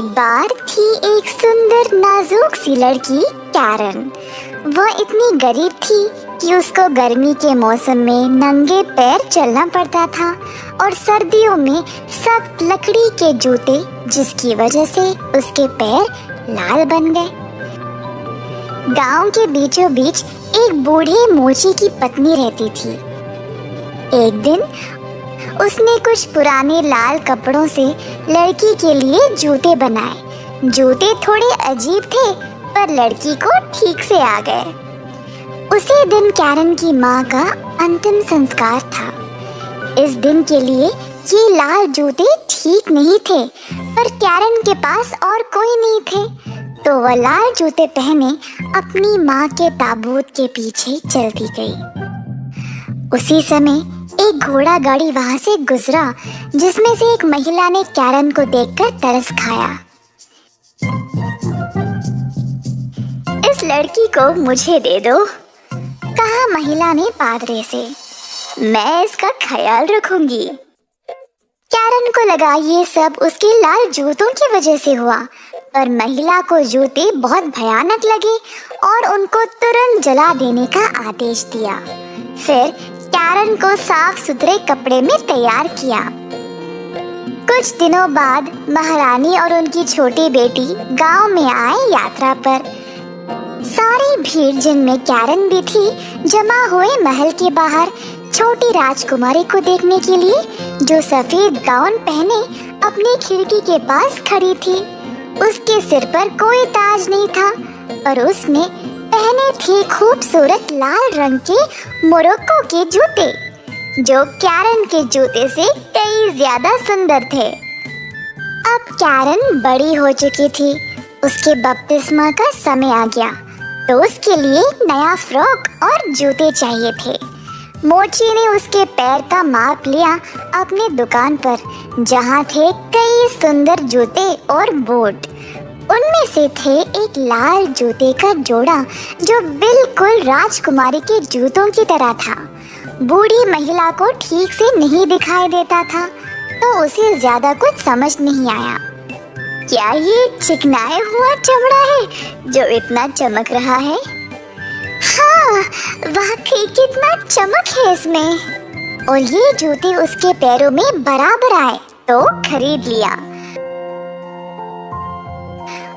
एक बार थी एक सुंदर नाजुक सी लड़की कैरन। वह इतनी गरीब थी कि उसको गर्मी के मौसम में नंगे पैर चलना पड़ता था और सर्दियों में सख्त लकड़ी के जूते, जिसकी वजह से उसके पैर लाल बन गए। गांव के बीचों बीच एक बूढ़े मोची की पत्नी रहती थी। एक दिन उसने कुछ पुराने लाल कपड़ों से लड़की के लिए जूते बनाए। जूते थोड़े अजीब थे पर लड़की को ठीक से आ गए। उसी दिन कैरन की माँ का अंतिम संस्कार था। इस दिन के लिए ये लाल जूते ठीक नहीं थे, पर कैरन के पास और कोई नहीं थे, तो वह लाल जूते पहने अपनी माँ के ताबूत के पीछे चलती गई। उसी समय एक घोड़ा गाड़ी वहां से गुजरा, जिसमें से एक महिला ने कैरन को देखकर तरस खाया। इस लड़की को मुझे दे दो, कहा महिला ने पादरे से। मैं इसका ख्याल रखूंगी। कैरन को लगा ये सब उसके लाल जूतों की वजह से हुआ, पर महिला को जूते बहुत भयानक लगे और उनको तुरंत जला देने का आदेश दिया। फिर कैरन को साफ सुथरे कपड़े में तैयार किया। कुछ दिनों बाद महारानी और उनकी छोटी बेटी गांव में आए यात्रा पर। सारी भीड़, जिनमें कैरन भी थी, जमा हुए महल के बाहर छोटी राजकुमारी को देखने के लिए, जो सफेद गाउन पहने अपनी खिड़की के पास खड़ी थी। उसके सिर पर कोई ताज नहीं था, पर उसने पहने थे खूबसूरत लाल रंग के मोरक्को के जूते, जो कैरन के जूते से कई ज्यादा सुंदर थे। अब कैरन बड़ी हो चुकी थी। उसके बपतिस्मा का समय आ गया, तो उसके लिए नया फ्रॉक और जूते चाहिए थे। मोची ने उसके पैर का माप लिया अपनी दुकान पर, जहाँ थे कई सुंदर जूते और बूट। उनमें से थे एक लाल जूते का जोड़ा, जो बिल्कुल राजकुमारी के जूतों की तरह था। बूढ़ी महिला को ठीक से नहीं दिखाई देता था, तो उसे ज्यादा कुछ समझ नहीं आया। क्या ये चिकनाया हुआ चमड़ा है जो इतना चमक रहा है? हाँ, वाकई कितना चमक है इसमें। और ये जूते उसके पैरों में बराबर आए, तो खरीद लिया।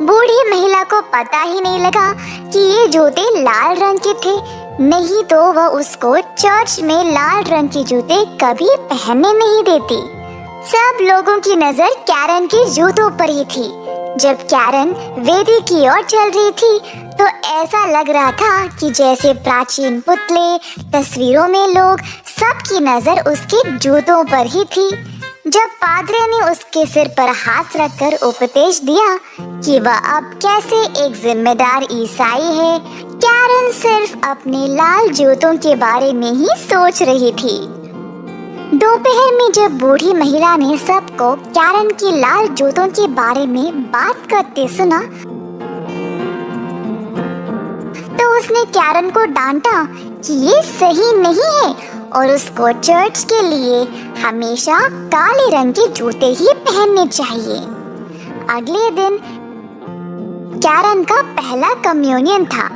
बूढ़ी महिला को पता ही नहीं लगा कि ये जूते लाल रंग के थे, नहीं तो वह उसको चर्च में लाल रंग के जूते कभी पहनने नहीं देती। सब लोगों की नजर कैरन के जूतों पर ही थी। जब कैरन वेदी की ओर चल रही थी, तो ऐसा लग रहा था कि जैसे प्राचीन पुतले, तस्वीरों में लोग, सबकी नजर उसके जूतों पर ही थी। जब पादरे ने उसके सिर पर हाथ रखकर उपदेश दिया कि वह अब कैसे एक जिम्मेदार ईसाई है, कैरन सिर्फ अपने लाल जूतों के बारे में ही सोच रही थी। दोपहर में जब बूढ़ी महिला ने सबको कैरन की लाल जूतों के बारे में बात करते सुना, तो उसने कैरन को डांटा कि ये सही नहीं है और उसको चर्च के लिए हमेशा काले रंग के जूते ही पहनने चाहिए। अगले दिन कैरन का पहला कम्युनियन था।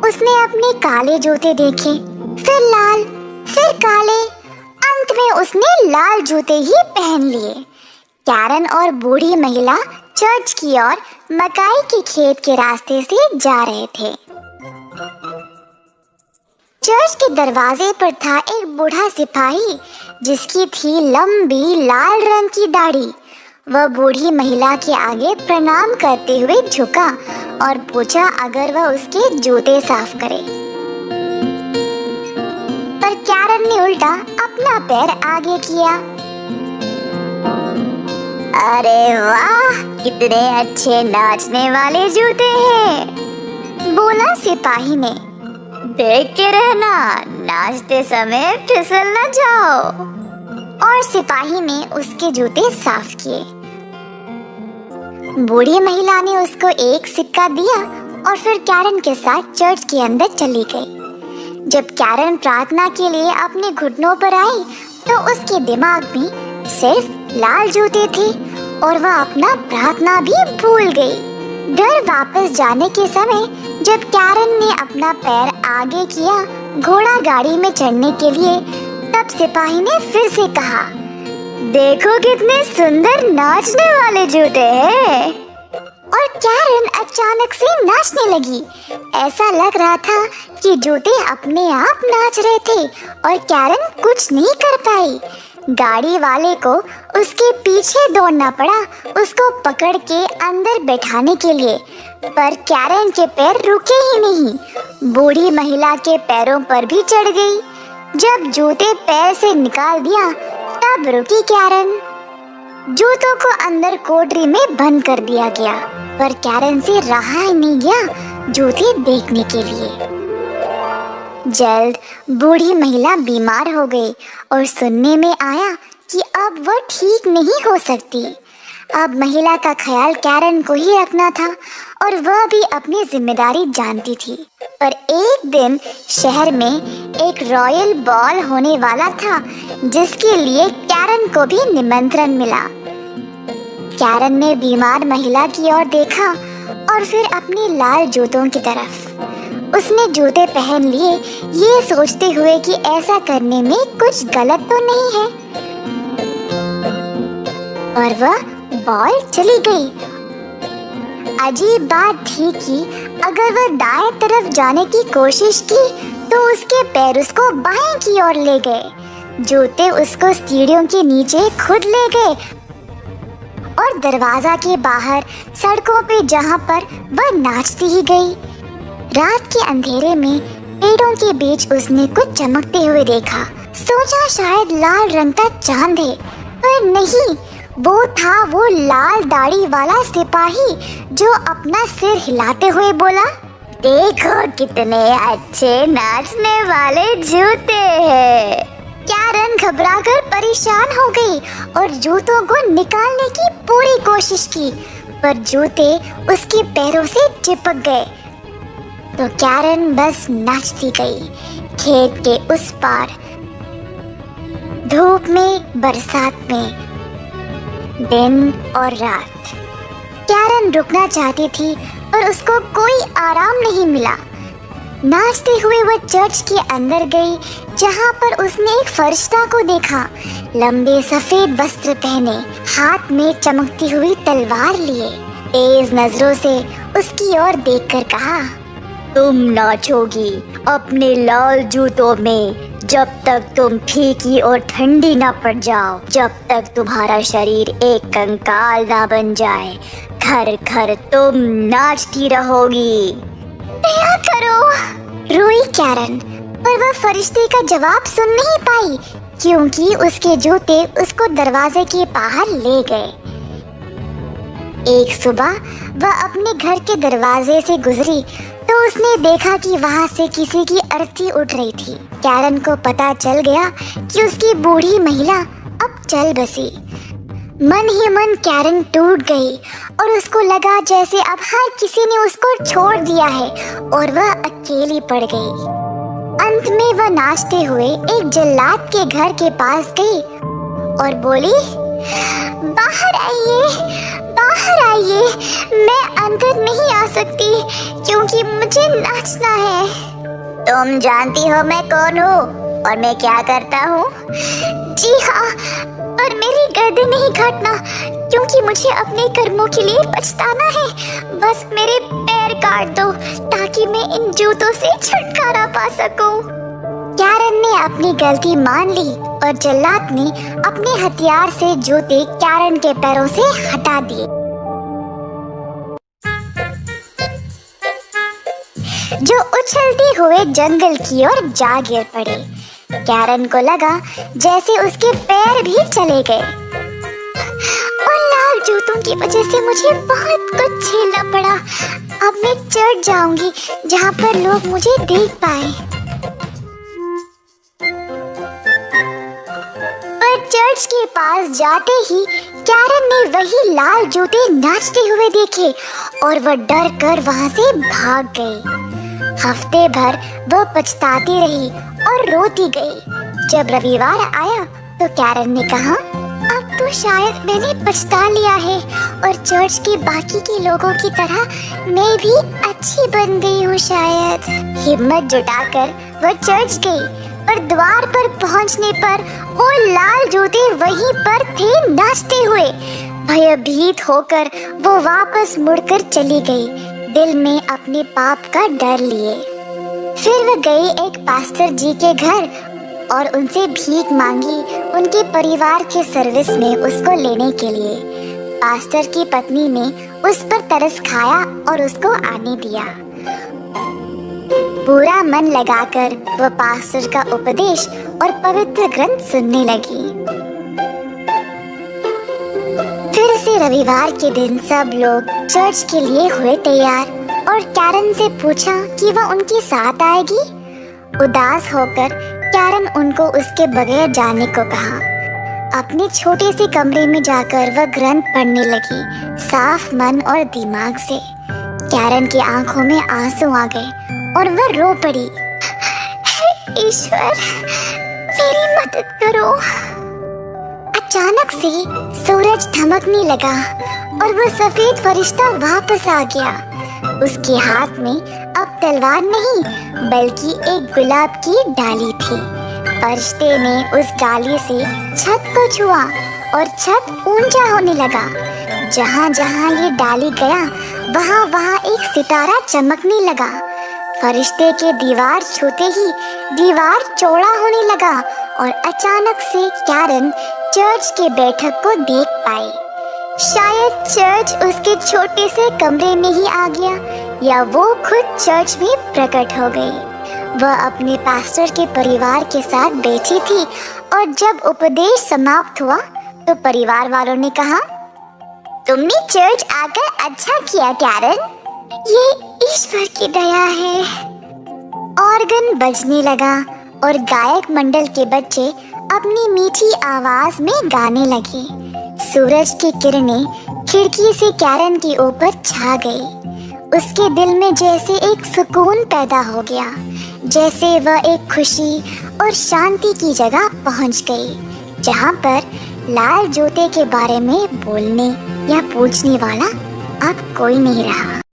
उसने अपने काले जूते देखे, फिर लाल, फिर काले, अंत में उसने लाल जूते ही पहन लिए। कैरन और बूढ़ी महिला चर्च की ओर मकाई के खेत के रास्ते से जा रहे थे। चर्च के दरवाजे पर था एक बूढ़ा सिपाही, जिसकी थी लंबी लाल रंग की दाढ़ी। वह बूढ़ी महिला के आगे प्रणाम करते हुए झुका और पूछा अगर वह उसके जूते साफ करे। पर कैरन ने उल्टा अपना पैर आगे किया। अरे वाह, कितने अच्छे नाचने वाले जूते हैं, बोला सिपाही ने। देख के रहना, नाचते समय फिसल न जाओ। और सिपाही ने उसके जूते साफ किए। बूढ़ी महिला ने उसको एक सिक्का दिया और फिर कैरन के साथ चर्च के अंदर चली गई। जब कैरन प्रार्थना के लिए अपने घुटनों पर आई, तो उसके दिमाग में सिर्फ लाल जूते थे और वह अपना प्रार्थना भी भूल गई। घर वापस जाने के समय जब कैरन ने अपना पैर आगे किया घोड़ा गाड़ी में चढ़ने के लिए, तब सिपाही ने फिर से कहा, देखो कितने सुंदर नाचने वाले जूते हैं। और कैरन अचानक से नाचने लगी। ऐसा लग रहा था कि जूते अपने आप नाच रहे थे और कैरन कुछ नहीं कर पाई। गाड़ी वाले को उसके पीछे दौड़ना पड़ा उसको पकड़ के अंदर बैठाने के लिए, पर कैरन के पैर रुके ही नहीं। बूढ़ी महिला के पैरों पर भी चढ़ गई। जब जूते पैर से निकाल दिया तब रुकी कैरन। जूतों को अंदर कोठरी में बंद कर दिया गया, पर कैरन से रहा ही नहीं गया जूते देखने के लिए। जल्द बूढ़ी महिला बीमार हो गई और सुनने में आया कि अब वह ठीक नहीं हो सकती। अब महिला का ख्याल कैरन को ही रखना था और वह भी अपनी जिम्मेदारी जानती थी। पर एक दिन शहर में एक रॉयल बॉल होने वाला था जिसके लिए कैरन को भी निमंत्रण मिला। कैरन ने बीमार महिला की ओर देखा और फिर अपने लाल जूतों की तरफ। उसने जूते पहन लिए ये सोचते हुए कि ऐसा करने में कुछ गलत तो नहीं है, और वह बॉल चली गई। अजीब बात थी कि अगर वह दाएं तरफ जाने की कोशिश की तो उसके पैर उसको बाएं की ओर ले गए। जूते उसको सीढ़ियों के नीचे खुद ले गए और दरवाजा के बाहर सड़कों पे जहाँ पर वह नाचती ही गई। रात के अंधेरे में पेड़ों के बीच उसने कुछ चमकते हुए देखा। सोचा शायद लाल रंग का चांद है, पर नहीं, वो था वो लाल दाढ़ी वाला सिपाही जो अपना सिर हिलाते हुए बोला, देखो कितने अच्छे नाचने वाले जूते हैं। कैरन घबराकर परेशान हो गई और जूतों को निकालने की पूरी कोशिश की, पर जूते उसके पैरों से चिपक गए। तो कैरन बस नाचती गई, खेत के उस पार, धूप में, बरसात में, दिन और रात। कैरन रुकना चाहती थी पर उसको कोई आराम नहीं मिला। नाचते हुए वह चर्च के अंदर गई जहाँ पर उसने एक फरिश्ता को देखा, लंबे सफेद वस्त्र पहने, हाथ में चमकती हुई तलवार लिए। तेज नजरों से उसकी ओर देखकर कहा, तुम नाचोगी अपने लाल जूतों में जब तक तुम फीकी और ठंडी ना पड़ जाओ, जब तक तुम्हारा शरीर एक कंकाल ना बन जाए। घर घर तुम नाचती रहोगी। दया करो, रोई कैरन, पर वह फरिश्ते का जवाब सुन नहीं पाई क्योंकि उसके जूते उसको दरवाजे के बाहर ले गए। एक सुबह वह अपने घर के दरवाजे से गुजरी तो उसने देखा कि वहाँ से किसी की अर्थी उठ रही थी। कैरन को पता चल गया कि उसकी बूढ़ी महिला अब चल बसी। मन ही मन कैरन टूट गई और उसको लगा जैसे अब हर किसी ने उसको छोड़ दिया है और वह अकेली पड़ गई। अंत में वह नाचते हुए एक जल्लाद के घर के पास गई और बोली, बाहर आइए, बाहर आइए, मैं अंदर नहीं आ सकती क्योंकि मुझे नाचना है। तुम जानती हो मैं कौन हूँ और मैं क्या करता हूँ? जी हाँ, पर मेरी गर्दन नहीं काटना क्योंकि मुझे अपने कर्मों के लिए पछताना है। बस मेरे पैर काट दो ताकि मैं इन जूतों से छुटकारा पा सकूं। कैरन ने अपनी गलती मान ली और जल्लाद ने अपने हथियार से जूते कैरन के पैरों से हटा दिए। जो उछलते हुए जंगल की ओर जा गिर पड़े। कैरन को लगा जैसे उसके पैर भी चले गए और लाल जूतों की वजह से मुझे बहुत कुछ झेलना पड़ा। अब मैं चढ़ जाऊंगी जहाँ पर लोग मुझे देख पाए। पर चर्च के पास जाते ही कैरन ने वही लाल जूते नाचते हुए देखे और वह डर कर वहाँ से भाग गई। हफ्ते भर वह पछताती रही और रोती गई। जब रविवार आया तो कैरन ने कहा, अब तो शायद मैंने पछता लिया है और चर्च के बाकी के लोगों की तरह मैं भी अच्छी बन गई हूँ शायद। हिम्मत जुटाकर वह चर्च गई और द्वार पर पहुंचने पर वो लाल जूते वहीं पर थे नाचते हुए। भयभीत होकर वो वापस मुड़कर चली गई, दिल में अपने पाप का डर लिए। फिर वह गई एक पास्टर जी के घर और उनसे भीख मांगी उनके परिवार के सर्विस में उसको लेने के लिए। पास्टर की पत्नी ने उस पर तरस खाया और उसको आने दिया। पूरा मन लगाकर वह पास्टर का उपदेश और पवित्र ग्रंथ सुनने लगी। फिर से रविवार के दिन सब लोग चर्च के लिए हुए तैयार और कैरन से पूछा कि वह उनके साथ आएगी। उदास होकर कैरन उनको उसके बगैर जाने को कहा। अपने छोटे से कमरे में जाकर वह ग्रंथ पढ़ने लगी, साफ मन और दिमाग से। कैरन की आंखों में आंसू आ गए और वह रो पड़ी। ईश्वर, मेरी मदद करो। अचानक से सूरज धमकने लगा और वह सफेद फरिश्ता वापस आ गया। उसके हाथ में अब तलवार नहीं बल्कि एक गुलाब की डाली थी। फरिश्ते ने उस डाली से छत को छुआ और छत ऊंचा होने लगा। जहाँ जहाँ ये डाली गया वहाँ वहाँ एक सितारा चमकने लगा। फरिश्ते के दीवार छूते ही दीवार चौड़ा होने लगा और अचानक से कैरन चर्च के बैठक को देख पाई। शायद चर्च उसके छोटे से कमरे में ही आ गया या वो खुद चर्च में प्रकट हो गई। वह अपने पास्टर के परिवार के साथ बैठी थी और जब उपदेश समाप्त हुआ तो परिवार वालों ने कहा, तुमने चर्च आकर अच्छा किया कैरन, ये ईश्वर की दया है। ऑर्गन बजने लगा और गायक मंडल के बच्चे अपनी मीठी आवाज में गाने लगे। सूरज की किरणें खिड़की से कैरन के ऊपर छा गई। उसके दिल में जैसे एक सुकून पैदा हो गया, जैसे वह एक खुशी और शांति की जगह पहुंच गई, जहां पर लाल जूते के बारे में बोलने या पूछने वाला अब कोई नहीं रहा।